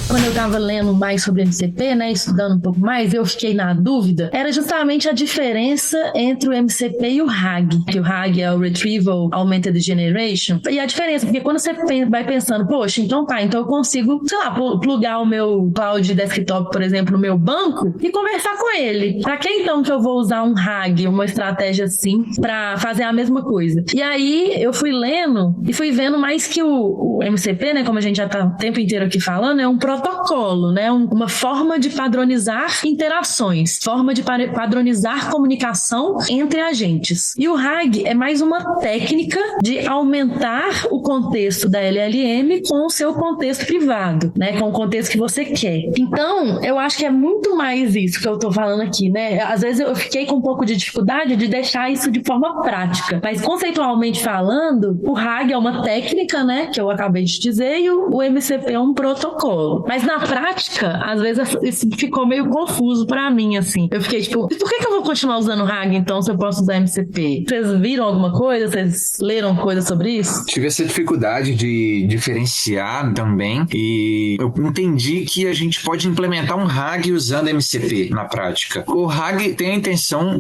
Quando eu estava lendo mais sobre MCP, né, estudando um pouco mais, eu fiquei na dúvida, era justamente a diferença entre o MCP e o RAG, que o RAG é o Retrieval Augmented Generation, e a diferença, porque quando você vai pensando, poxa, então eu consigo, sei lá, plugar o meu cloud desktop, por exemplo, no meu banco e conversar com ele. Pra que então que eu vou usar um RAG, uma estratégia assim, pra fazer a mesma coisa? E aí eu fui lendo e fui vendo mais que o MCP, né, como a gente já tá o tempo inteiro aqui falando, é um protocolo, né? Uma forma de padronizar interações, forma de padronizar comunicação entre agentes. E o RAG é mais uma técnica de aumentar o contexto da LLM com o seu contexto privado, né? Com o contexto que você quer. Então, eu acho que é muito mais isso que eu tô falando aqui, né? Às vezes eu fiquei com um pouco de dificuldade de deixar isso de forma prática, mas conceitualmente falando, o RAG é uma técnica, né? Que eu acabei de dizer, e o MCP é um protocolo. Mas na prática, às vezes isso ficou meio confuso pra mim, assim. Eu fiquei tipo, por que eu vou continuar usando RAG então se eu posso usar MCP? Vocês viram alguma coisa? Vocês leram coisa sobre isso? Tive essa dificuldade de diferenciar também e eu entendi que a gente pode implementar um RAG usando MCP na prática. O RAG tem a intenção,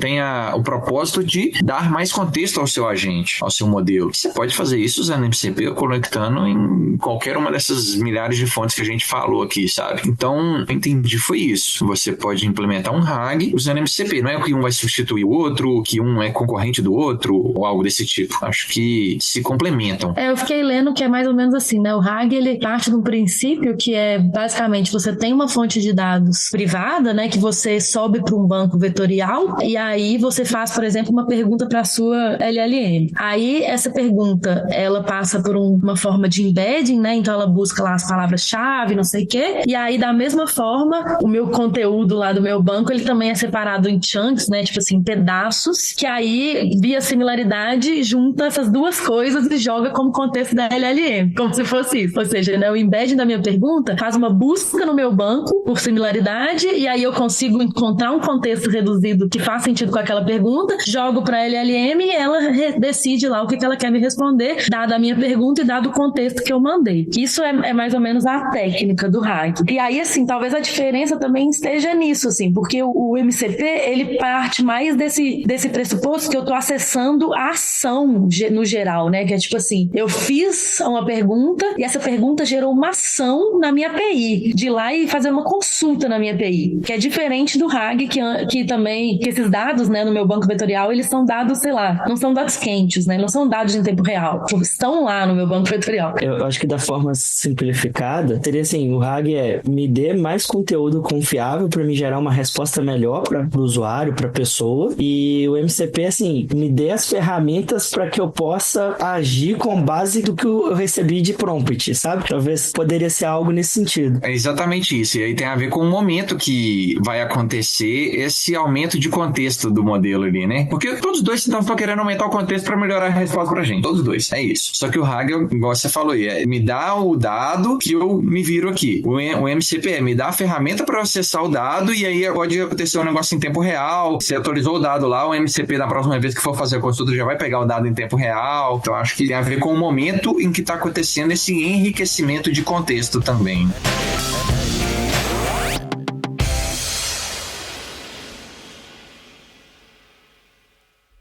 o propósito de dar mais contexto ao seu agente, ao seu modelo. Você pode fazer isso usando MCP ou conectando em qualquer uma dessas milhares de fontes que a gente falou aqui, sabe? Então, eu entendi, foi isso. Você pode implementar um RAG usando MCP. Não é que um vai substituir o outro, que um é concorrente do outro, ou algo desse tipo. Acho que se complementam. Eu fiquei lendo que é mais ou menos assim, né? O RAG, ele parte de um princípio que é, basicamente, você tem uma fonte de dados privada, né? Que você sobe para um banco vetorial e aí você faz, por exemplo, uma pergunta para a sua LLM. Aí, essa pergunta, ela passa por uma forma de embedding, né? Então, ela busca lá as palavras-chave, não sei o quê. E aí, da mesma forma, o meu conteúdo lá do meu banco, ele também é separado em chunks, né? Tipo assim, pedaços, que aí, via similaridade, junta essas duas coisas e joga como contexto da LLM, como se fosse isso. Ou seja, né, o embedding da minha pergunta faz uma busca no meu banco por similaridade e aí eu consigo encontrar um contexto reduzido que faz sentido com aquela pergunta, jogo para a LLM e ela decide lá o que ela quer me responder, dada a minha pergunta e dado o contexto que eu mandei. Isso é mais ou menos a técnica do RAG. E aí, assim, talvez a diferença também esteja nisso, assim, porque o MCP, ele parte mais desse pressuposto que eu tô acessando a ação no geral, né? Que é tipo assim, eu fiz uma pergunta e essa pergunta gerou uma ação na minha API, de ir lá e fazer uma consulta na minha API, que é diferente do RAG, que também, que esses dados, né, no meu banco vetorial, eles são dados, sei lá, não são dados quentes, né? Não são dados em tempo real, estão lá no meu banco vetorial. Eu acho que da forma simplificada, seria assim, o RAG me dê mais conteúdo confiável para me gerar uma resposta melhor para o usuário, para a pessoa, e o MCP, assim, me dê as ferramentas para que eu possa agir com base do que eu recebi de prompt, sabe? Talvez poderia ser algo nesse sentido. É exatamente isso, e aí tem a ver com o momento que vai acontecer esse aumento de contexto do modelo ali, né? Porque todos os dois estão querendo aumentar o contexto para melhorar a resposta pra gente, todos os dois, é isso. Só que o RAG, igual você falou aí, me dá o dado que eu me viro aqui. O MCP me dá a ferramenta para acessar o dado e aí pode acontecer um negócio em tempo real. Você atualizou o dado lá, o MCP da próxima vez que for fazer a consulta já vai pegar o dado em tempo real. Então acho que tem a ver com o momento em que está acontecendo esse enriquecimento de contexto também, né?